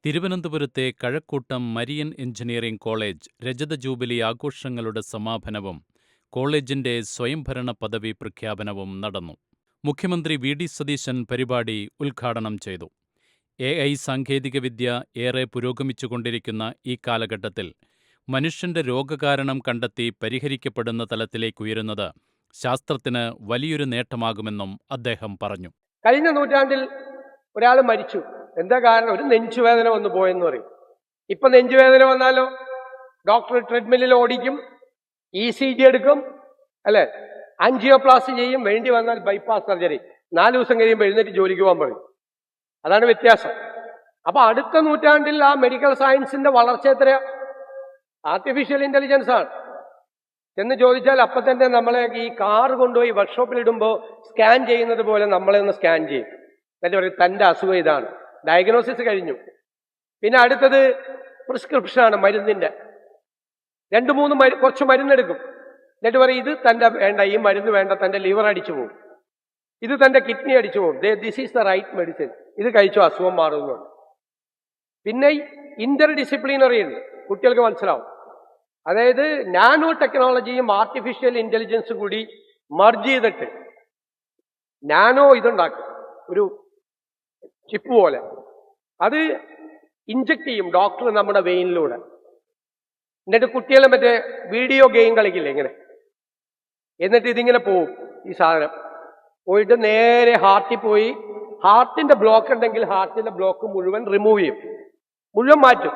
തിരുവനന്തപുരത്തെ Kazhakkoottam Marian engineering college രജത jubilee ആഘോഷങ്ങളുടെ സമാപനവും കോളേജിന്റെ സ്വയംഭരണ പദവി പ്രഖ്യാപനവും നടന്നു. മുഖ്യമന്ത്രി വി.ഡി. സതീശൻ പരിപാടി ഉദ്ഘാടനം ചെയ്തു. എ.ഐ. സാങ്കേതികവിദ്യ ഏറെ പുരോഗമിച്ചുകൊണ്ടിരിക്കുന്ന ഈ കാലഘട്ടത്തിൽ മനുഷ്യന്റെ രോഗകാരണം കണ്ടെത്തി പരിഹരിക്കപ്പെടുന്ന തലത്തിലേക്കുയരുന്നത് ശാസ്ത്രത്തിന് വലിയൊരു നേട്ടമാകുമെന്നും അദ്ദേഹം പറഞ്ഞു. കഴിഞ്ഞ നൂറ്റാണ്ടിൽ ഒരാൾ മരിച്ചു. എന്താ കാരണം? ഒരു നെഞ്ചുവേദന വന്നു പോയെന്ന് പറയും. ഇപ്പൊ നെഞ്ചുവേദന വന്നാലോ ഡോക്ടർ ട്രെഡ്മില്ലിൽ ഓടിക്കും, ECG എടുക്കും, അല്ലെ, ആൻജിയോപ്ലാസ്റ്റി ചെയ്യും, വേണ്ടി വന്നാൽ ബൈപ്പാസ് സർജറി. 4 ദിവസം കഴിയുമ്പോൾ എഴുന്നേറ്റ് ജോലിക്ക് പോകാൻ പറയും. അതാണ് വ്യത്യാസം. അപ്പൊ അടുത്ത നൂറ്റാണ്ടിൽ ആ മെഡിക്കൽ സയൻസിന്റെ വളർച്ച എത്രയാ? ആർട്ടിഫിഷ്യൽ ഇന്റലിജൻസ് ആണ്. എന്ന് ചോദിച്ചാൽ അപ്പൊ തന്നെ നമ്മളെ ഈ കാർ കൊണ്ടുപോയി വർക്ക്ഷോപ്പിൽ ഇടുമ്പോൾ സ്കാൻ ചെയ്യുന്നത് പോലെ നമ്മളെ ഒന്ന് സ്കാൻ ചെയ്യും. എന്നിട്ട് പറയും തന്റെ അസുഖം ഇതാണ്. ഡയഗ്നോസിസ് കഴിഞ്ഞു. പിന്നെ അടുത്തത് പ്രിസ്ക്രിപ്ഷനാണ്, മരുന്നിന്റെ. 2-3 കുറച്ച് മരുന്നെടുക്കും. എന്നിട്ട് പറയും ഇത് തന്റെ വേണ്ട, ഈ മരുന്ന് വേണ്ട, തന്റെ ലിവർ അടിച്ചു പോകും, ഇത് തന്റെ കിഡ്നി അടിച്ചു പോകും, this is the right medicine, ഇത് കഴിച്ചു അസുഖം മാറുന്നുണ്ട്. പിന്നെ ഇന്റർ ഡിസിപ്ലിനറി ഉണ്ട്, കുട്ടികൾക്ക് മനസ്സിലാവും. അതായത് നാനോ ടെക്നോളജിയും ആർട്ടിഫിഷ്യൽ ഇന്റലിജൻസും കൂടി മർജ് ചെയ്തിട്ട് നാനോ ഇതുണ്ടാക്കും, ഒരു ചിപ്പ് പോലെ. അത് ഇഞ്ചക്ട് ചെയ്യും ഡോക്ടർ നമ്മുടെ വെയിനിലൂടെ. എന്നിട്ട് കുട്ടികളെ മറ്റേ വീഡിയോ ഗെയിം കളിക്കില്ലേ ഇങ്ങനെ, എന്നിട്ട് ഇതിങ്ങനെ പോവും. ഈ സാധനം പോയിട്ട് നേരെ ഹാർട്ടിൽ പോയി, ഹാർട്ടിന്റെ ബ്ലോക്ക് ഉണ്ടെങ്കിൽ ഹാർട്ടിന്റെ ബ്ലോക്ക് മുഴുവൻ റിമൂവ് ചെയ്യും, മുഴുവൻ മാറ്റും.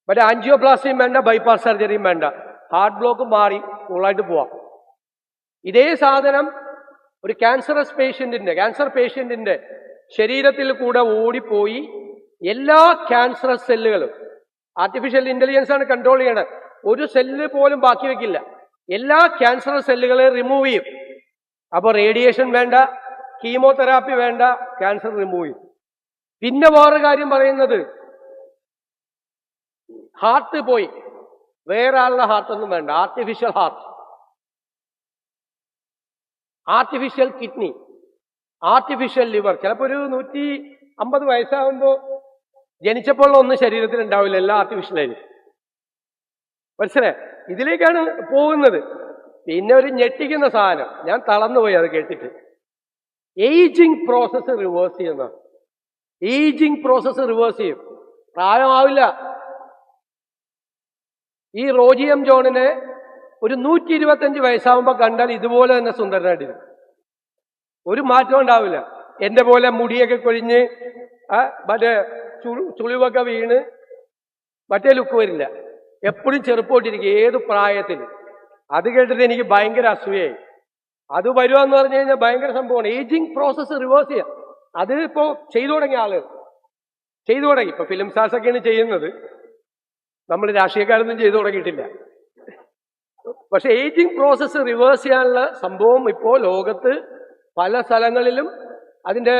മറ്റേ ആൻജിയോപ്ലാസ്റ്റിയും വേണ്ട, ബൈപ്പാസ് സർജറിയും വേണ്ട, ഹാർട്ട് ബ്ലോക്ക് മാറി കൂളായിട്ട് പോവാം. ഇതേ സാധനം ഒരു ക്യാൻസർ പേഷ്യന്റിന്റെ ശരീരത്തിൽ കൂടെ ഓടിപ്പോയി എല്ലാ ക്യാൻസറസ് സെല്ലുകളും, ആർട്ടിഫിഷ്യൽ ഇന്റലിജൻസ് ആണ് കൺട്രോൾ ചെയ്യണത്, ഒരു സെല്ല് പോലും ബാക്കി വെക്കില്ല, എല്ലാ ക്യാൻസറസ് സെല്ലുകളെ റിമൂവ് ചെയ്യും. അപ്പൊ റേഡിയേഷൻ വേണ്ട, കീമോതെറാപ്പി വേണ്ട, ക്യാൻസർ റിമൂവ് ചെയ്യും. പിന്നെ വേറൊരു കാര്യം പറയുന്നത്, ഹാർട്ട് പോയി, വേറെ ആളുടെ ഹാർട്ടൊന്നും വേണ്ട, artificial heart, artificial kidney, artificial liver. ചിലപ്പോൾ ഒരു 150 വയസ്സാകുമ്പോൾ ജനിച്ചപ്പോൾ ഒന്നും ശരീരത്തിൽ ഉണ്ടാവില്ല, എല്ലാം ആർട്ടിഫിഷ്യലായിരിക്കും. മനസ്സിലായി? ഇതിലേക്കാണ് പോകുന്നത്. പിന്നെ ഒരു ഞെട്ടിക്കുന്ന സാധനം, ഞാൻ തളർന്നുപോയി അത് കേട്ടിട്ട്. ഏജിങ് പ്രോസസ്സ് റിവേഴ്സ് ചെയ്യുന്ന, ഏജിങ് പ്രോസസ്സ് റിവേഴ്സ് ചെയ്യും, പ്രായമാവില്ല. ഈ റോജി എം ജോണിനെ ഒരു 125 വയസ്സാകുമ്പോൾ കണ്ടാൽ ഇതുപോലെ തന്നെ സുന്ദരനായിട്ടിരിക്കും, ഒരു മാറ്റം ഉണ്ടാവില്ല. എന്റെ പോലെ മുടിയൊക്കെ കൊഴിഞ്ഞ് മറ്റേ ചുളിവൊക്കെ വീണ് മറ്റേ ലുക്ക് വരില്ല, എപ്പോഴും ചെറുപ്പമായിട്ടിരിക്കും ഏത് പ്രായത്തിൽ. അത് കേട്ടിട്ട് എനിക്ക് ഭയങ്കര അസൂയായി. അത് വരുവാന്ന് പറഞ്ഞു കഴിഞ്ഞാൽ ഭയങ്കര സംഭവമാണ്. ഏജിങ് പ്രോസസ്സ് റിവേഴ്സ് ചെയ്യാം. അത് ഇപ്പോ ചെയ്തു തുടങ്ങിയ ആളുകൾ ചെയ്തു തുടങ്ങി. ഇപ്പൊ ഫിലിം സ്റ്റാർസ് ഒക്കെയാണ് ചെയ്യുന്നത്, നമ്മൾ രാഷ്ട്രീയക്കാരൊന്നും ചെയ്തു തുടങ്ങിയിട്ടില്ല. പക്ഷെ ഏജിങ് പ്രോസസ്സ് റിവേഴ്സ് ചെയ്യാനുള്ള സംഭവം ഇപ്പോൾ ലോകത്ത് പല സ്ഥലങ്ങളിലും അതിന്റെ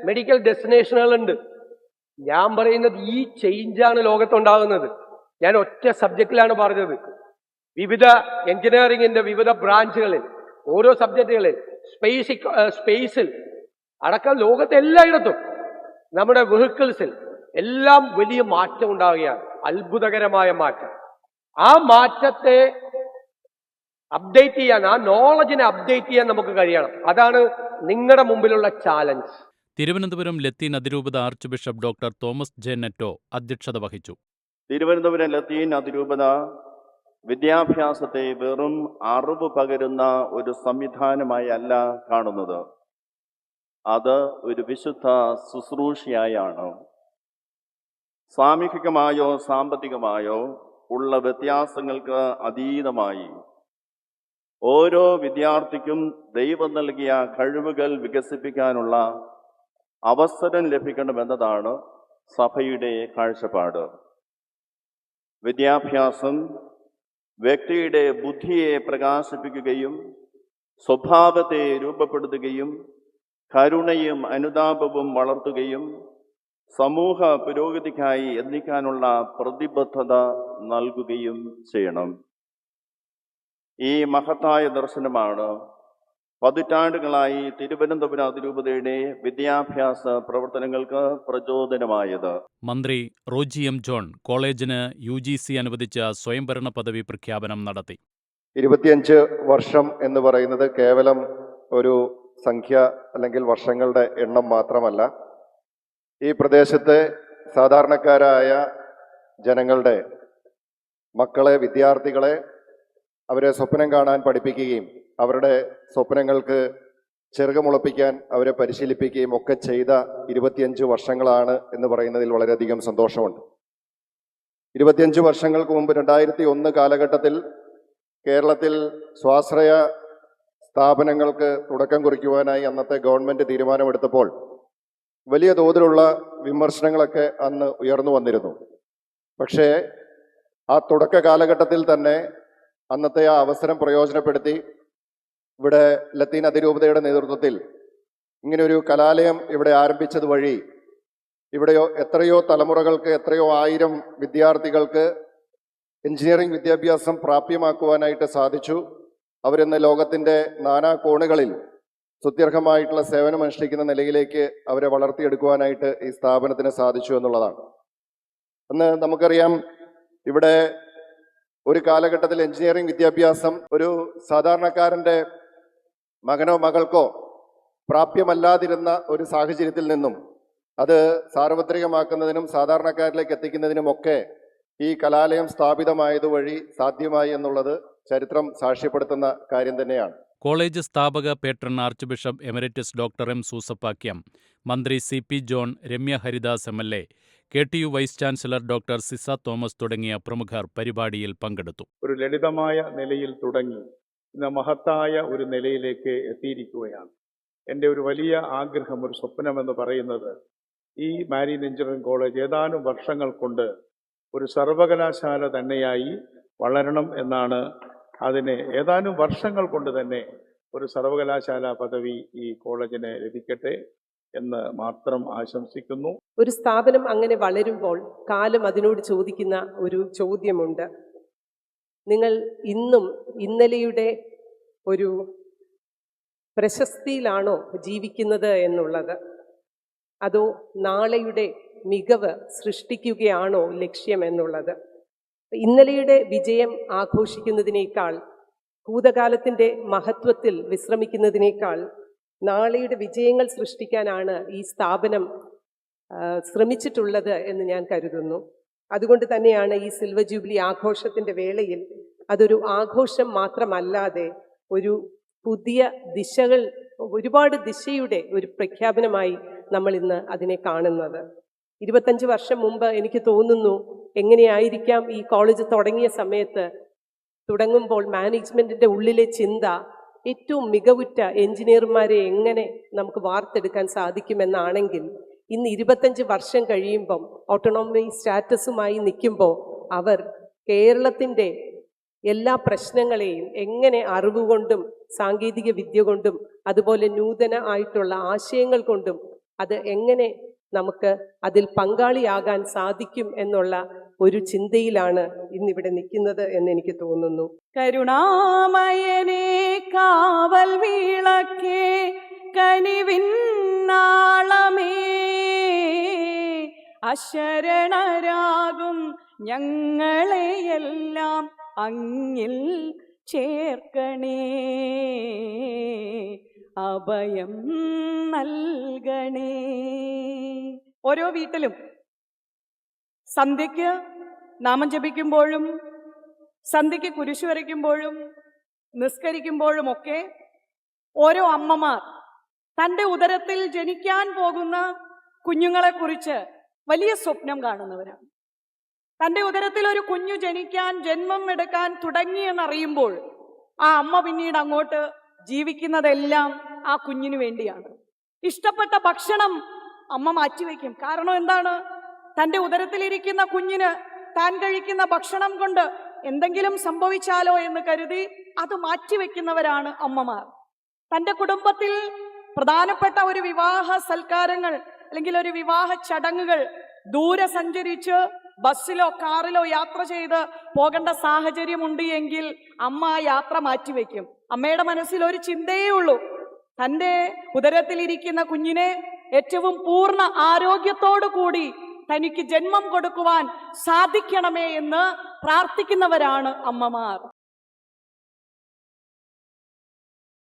മെഡിക്കൽ ഡെസ്റ്റിനേഷനുകളുണ്ട്. ഞാൻ പറയുന്നത് ഈ ചേഞ്ചാണ് ലോകത്തുണ്ടാകുന്നത്. ഞാൻ ഒറ്റ സബ്ജക്റ്റിലാണ് പറഞ്ഞത്. വിവിധ എഞ്ചിനീയറിംഗിന്റെ വിവിധ ബ്രാഞ്ചുകളിൽ, ഓരോ സബ്ജക്റ്റുകളിൽ, സ്പേസിൽ അടക്കം ലോകത്തെ എല്ലായിടത്തും, നമ്മുടെ വെഹിക്കിൾസിൽ എല്ലാം വലിയ മാറ്റം ഉണ്ടാവുകയാണ്, അത്ഭുതകരമായ മാറ്റം. ആ മാറ്റത്തെ അപ്ഡേറ്റ് ചെയ്യാൻ, ആ നോളജിനെ അപ്ഡേറ്റ് ചെയ്യാൻ നമുക്ക് കഴിയണം. അതാണ് നിങ്ങളുടെ മുമ്പിലുള്ള ചാലഞ്ച്. തിരുവനന്തപുരം ലത്തീൻ അതിരൂപത archbishop doctor Thomas J Netto അധ്യക്ഷത വഹിച്ചു. തിരുവനന്തപുരം ലത്തീൻ അതിരൂപത വിദ്യാഭ്യാസത്തെ വെറും അറിവ് പകരുന്ന ഒരു സംവിധാനമായി അല്ല കാണുന്നത്, അത് ഒരു വിശുദ്ധ ശുശ്രൂഷയായാണ്. സാമൂഹികമായോ സാമ്പത്തികമായോ ഉള്ള വ്യത്യാസങ്ങൾക്ക് അതീതമായി ഓരോ വിദ്യാർത്ഥിക്കും ദൈവം നൽകിയ കഴിവുകൾ വികസിപ്പിക്കാനുള്ള അവസരം ലഭിക്കണമെന്നതാണ് സഭയുടെ കാഴ്ചപ്പാട്. വിദ്യാഭ്യാസം വ്യക്തിയുടെ ബുദ്ധിയെ പ്രകാശിപ്പിക്കുകയും സ്വഭാവത്തെ രൂപപ്പെടുത്തുകയും കരുണയും അനുതാപവും വളർത്തുകയും സമൂഹ പുരോഗതിക്കായി യത്നിക്കാനുള്ള പ്രതിബദ്ധത നൽകുകയും ചെയ്യണം. ഈ മഹത്തായ ദർശനമാണ് പതിറ്റാണ്ടുകളായി തിരുവനന്തപുരം അതിരൂപതയുടെ വിദ്യാഭ്യാസ പ്രവർത്തനങ്ങൾക്ക് പ്രചോദനമായത്. മന്ത്രി റോജി എം ജോൺ കോളേജിന് UGC അനുവദിച്ച സ്വയംഭരണ പദവി പ്രഖ്യാപനം നടത്തി. 25 വർഷം എന്ന് പറയുന്നത് കേവലം ഒരു സംഖ്യ അല്ലെങ്കിൽ വർഷങ്ങളുടെ എണ്ണം മാത്രമല്ല. ഈ പ്രദേശത്തെ സാധാരണക്കാരായ ജനങ്ങളുടെ മക്കളെ, വിദ്യാർത്ഥികളെ അവരെ സ്വപ്നം കാണാൻ പഠിപ്പിക്കുകയും അവരുടെ സ്വപ്നങ്ങൾക്ക് ചെറുകമുളപ്പിക്കാൻ അവരെ പരിശീലിപ്പിക്കുകയും ഒക്കെ ചെയ്ത 25 വർഷങ്ങളാണ് എന്ന് പറയുന്നതിൽ വളരെയധികം സന്തോഷമുണ്ട്. 25 വർഷങ്ങൾക്ക് മുമ്പ് 2001 കാലഘട്ടത്തിൽ കേരളത്തിൽ സ്വാശ്രയ സ്ഥാപനങ്ങൾക്ക് തുടക്കം കുറിക്കുവാനായി അന്നത്തെ ഗവൺമെന്റ് തീരുമാനമെടുത്തപ്പോൾ വലിയ തോതിലുള്ള വിമർശനങ്ങളൊക്കെ അന്ന് ഉയർന്നു വന്നിരുന്നു. പക്ഷേ ആ തുടക്ക കാലഘട്ടത്തിൽ തന്നെ അന്നത്തെ ആ അവസരം പ്രയോജനപ്പെടുത്തി ഇവിടെ ലത്തീൻ അതിരൂപതയുടെ നേതൃത്വത്തിൽ ഇങ്ങനെയൊരു കലാലയം ഇവിടെ ആരംഭിച്ചത് വഴി ഇവിടെയോ എത്രയോ തലമുറകൾക്ക്, എത്രയോ ആയിരം വിദ്യാർത്ഥികൾക്ക് എഞ്ചിനീയറിംഗ് വിദ്യാഭ്യാസം പ്രാപ്യമാക്കുവാനായിട്ട് സാധിച്ചു. അവരിന്ന് ലോകത്തിൻ്റെ നാനാ കോണുകളിൽ സ്തുത്യർഹമായിട്ടുള്ള സേവനമനുഷ്ഠിക്കുന്ന നിലയിലേക്ക് അവരെ വളർത്തിയെടുക്കുവാനായിട്ട് ഈ സ്ഥാപനത്തിന് സാധിച്ചു എന്നുള്ളതാണ്. അന്ന് നമുക്കറിയാം, ഇവിടെ ഒരു കാലഘട്ടത്തിൽ എഞ്ചിനീയറിംഗ് വിദ്യാഭ്യാസം ഒരു സാധാരണക്കാരൻ്റെ മകനോ മകൾക്കോ പ്രാപ്യമല്ലാതിരുന്ന ഒരു സാഹചര്യത്തിൽ നിന്നും അത് സാർവത്രികമാക്കുന്നതിനും സാധാരണക്കാരിലേക്ക് എത്തിക്കുന്നതിനുമൊക്കെ ഈ കലാലയം സ്ഥാപിതമായതുവഴി സാധ്യമായി എന്നുള്ളത് ചരിത്രം സാക്ഷ്യപ്പെടുത്തുന്ന കാര്യം തന്നെയാണ്. കോളേജ് സ്ഥാപക patron archbishop emeritus doctor M Soosapakiam, മന്ത്രി CP John, Ramya Haridas MLA, KTU vice chancellor doctor Ciza Thomas തുടങ്ങിയ പ്രമുഖർ പരിപാടിയിൽ പങ്കെടുത്തു. ഒരു ലളിതമായ നിലയിൽ തുടങ്ങി ഇന്ന് മഹത്തായ ഒരു നിലയിലേക്ക് എത്തിയിരിക്കുകയാണ്. എൻ്റെ ഒരു വലിയ ആഗ്രഹം, ഒരു സ്വപ്നമെന്ന് പറയുന്നത് ഈ മാരീൻ എഞ്ചിനീയറിംഗ് കോളേജ് ഏതാനും വർഷങ്ങൾ കൊണ്ട് ഒരു സർവകലാശാല തന്നെയായി വളരണം എന്നാണ്. അതിന് ഏതാനും വർഷങ്ങൾ കൊണ്ട് തന്നെ ഒരു സർവകലാശാല പദവി ഈ കോളേജിന് ലഭിക്കട്ടെ എന്ന് മാത്രം ആശംസിക്കുന്നു. ഒരു സ്ഥാപനം അങ്ങനെ വളരുമ്പോൾ കാലം അതിനോട് ചോദിക്കുന്ന ഒരു ചോദ്യമുണ്ട്. നിങ്ങൾ ഇന്നും ഇന്നലെയുടെ ഒരു പ്രശസ്തിയിലാണോ ജീവിക്കുന്നത് എന്നുള്ളത്, അതോ നാളെയുടെ മികവ് സൃഷ്ടിക്കുകയാണോ ലക്ഷ്യം എന്നുള്ളത്? ഇന്നലെയുടെ വിജയം ആഘോഷിക്കുന്നതിനേക്കാൾ, ഭൂതകാലത്തിൻ്റെ മഹത്വത്തിൽ വിശ്രമിക്കുന്നതിനേക്കാൾ നാളെയുടെ വിജയങ്ങൾ സൃഷ്ടിക്കാനാണ് ഈ സ്ഥാപനം ശ്രമിച്ചിട്ടുള്ളത് എന്ന് ഞാൻ കരുതുന്നു. അതുകൊണ്ട് തന്നെയാണ് ഈ സിൽവർ ജൂബിലി ആഘോഷത്തിൻ്റെ വേളയിൽ അതൊരു ആഘോഷം മാത്രമല്ലാതെ ഒരു പുതിയ ദിശകൾ, ഒരുപാട് ദിശയുടെ ഒരു പ്രഖ്യാപനമായി നമ്മൾ ഇന്ന് അതിനെ കാണുന്നത്. 25 വർഷം മുമ്പ് എനിക്ക് തോന്നുന്നു എങ്ങനെയായിരിക്കാം ഈ കോളേജ് തുടങ്ങിയ സമയത്ത്, തുടങ്ങുമ്പോൾ മാനേജ്മെൻറ്റിൻ്റെ ഉള്ളിലെ ചിന്ത ഏറ്റവും മികവുറ്റ എഞ്ചിനീയർമാരെ എങ്ങനെ നമുക്ക് വാർത്തെടുക്കാൻ സാധിക്കുമെന്നാണെങ്കിൽ, ഇന്ന് 25 വർഷം കഴിയുമ്പം ഓട്ടോണോമി സ്റ്റാറ്റസുമായി നിൽക്കുമ്പോൾ അവർ കേരളത്തിൻ്റെ എല്ലാ പ്രശ്നങ്ങളെയും എങ്ങനെ അറിവുകൊണ്ടും സാങ്കേതിക വിദ്യ കൊണ്ടും അതുപോലെ നൂതന ആയിട്ടുള്ള ആശയങ്ങൾ കൊണ്ടും അത് എങ്ങനെ നമുക്ക് അതിൽ പങ്കാളിയാകാൻ സാധിക്കും എന്നുള്ള ഒരു ചിന്തയിലാണ് ഇന്നിവിടെ നിൽക്കുന്നത് എന്ന് എനിക്ക് തോന്നുന്നു. കരുണാമയനേ കാവൽ വിളക്കേ കനിവിൻ നാളമേ, അശരണരാകും ഞങ്ങളെയെല്ലാം അങ്ങിൽ ചേർക്കണേ, അഭയം നൽകണേ. ഓരോ വീട്ടിലും സന്ധ്യയ്ക്ക് നാമം ജപിക്കുമ്പോഴും സന്ധ്യയ്ക്ക് കുരിശു വരയ്ക്കുമ്പോഴും നിസ്കരിക്കുമ്പോഴുമൊക്കെ ഓരോ അമ്മമാർ തൻ്റെ ഉദരത്തിൽ ജനിക്കാൻ പോകുന്ന കുഞ്ഞുങ്ങളെക്കുറിച്ച് വലിയ സ്വപ്നം കാണുന്നവരാണ്. തൻ്റെ ഉദരത്തിൽ ഒരു കുഞ്ഞു ജനിക്കാൻ, ജന്മം എടുക്കാൻ തുടങ്ങിയെന്നറിയുമ്പോൾ ആ അമ്മ പിന്നീട് അങ്ങോട്ട് ജീവിക്കുന്നതെല്ലാം ആ കുഞ്ഞിനു വേണ്ടിയാണ്. ഇഷ്ടപ്പെട്ട ഭക്ഷണം അമ്മ മാറ്റിവെക്കും. കാരണം എന്താണ്? തൻ്റെ ഉദരത്തിലിരിക്കുന്ന കുഞ്ഞിന് താൻ കഴിക്കുന്ന ഭക്ഷണം കൊണ്ട് എന്തെങ്കിലും സംഭവിച്ചാലോ എന്ന് കരുതി അത് മാറ്റിവെക്കുന്നവരാണ് അമ്മമാർ. തൻ്റെ കുടുംബത്തിൽ പ്രധാനപ്പെട്ട ഒരു വിവാഹ സൽക്കാരങ്ങൾ അല്ലെങ്കിൽ ഒരു വിവാഹ ചടങ്ങുകൾ ദൂരെ സഞ്ചരിച്ച് ബസ്സിലോ കാറിലോ യാത്ര ചെയ്ത് പോകേണ്ട സാഹചര്യമുണ്ട് എങ്കിൽ അമ്മ ആ യാത്ര മാറ്റിവെക്കും. അമ്മയുടെ മനസ്സിൽ ഒരു ചിന്തയേ ഉള്ളൂ, തൻ്റെ ഉദരത്തിലിരിക്കുന്ന കുഞ്ഞിനെ ഏറ്റവും പൂർണ്ണ ആരോഗ്യത്തോടു കൂടി തനിക്ക് ജന്മം കൊടുക്കുവാൻ സാധിക്കണമേ എന്ന് പ്രാർത്ഥിക്കുന്നവരാണ് അമ്മമാർ.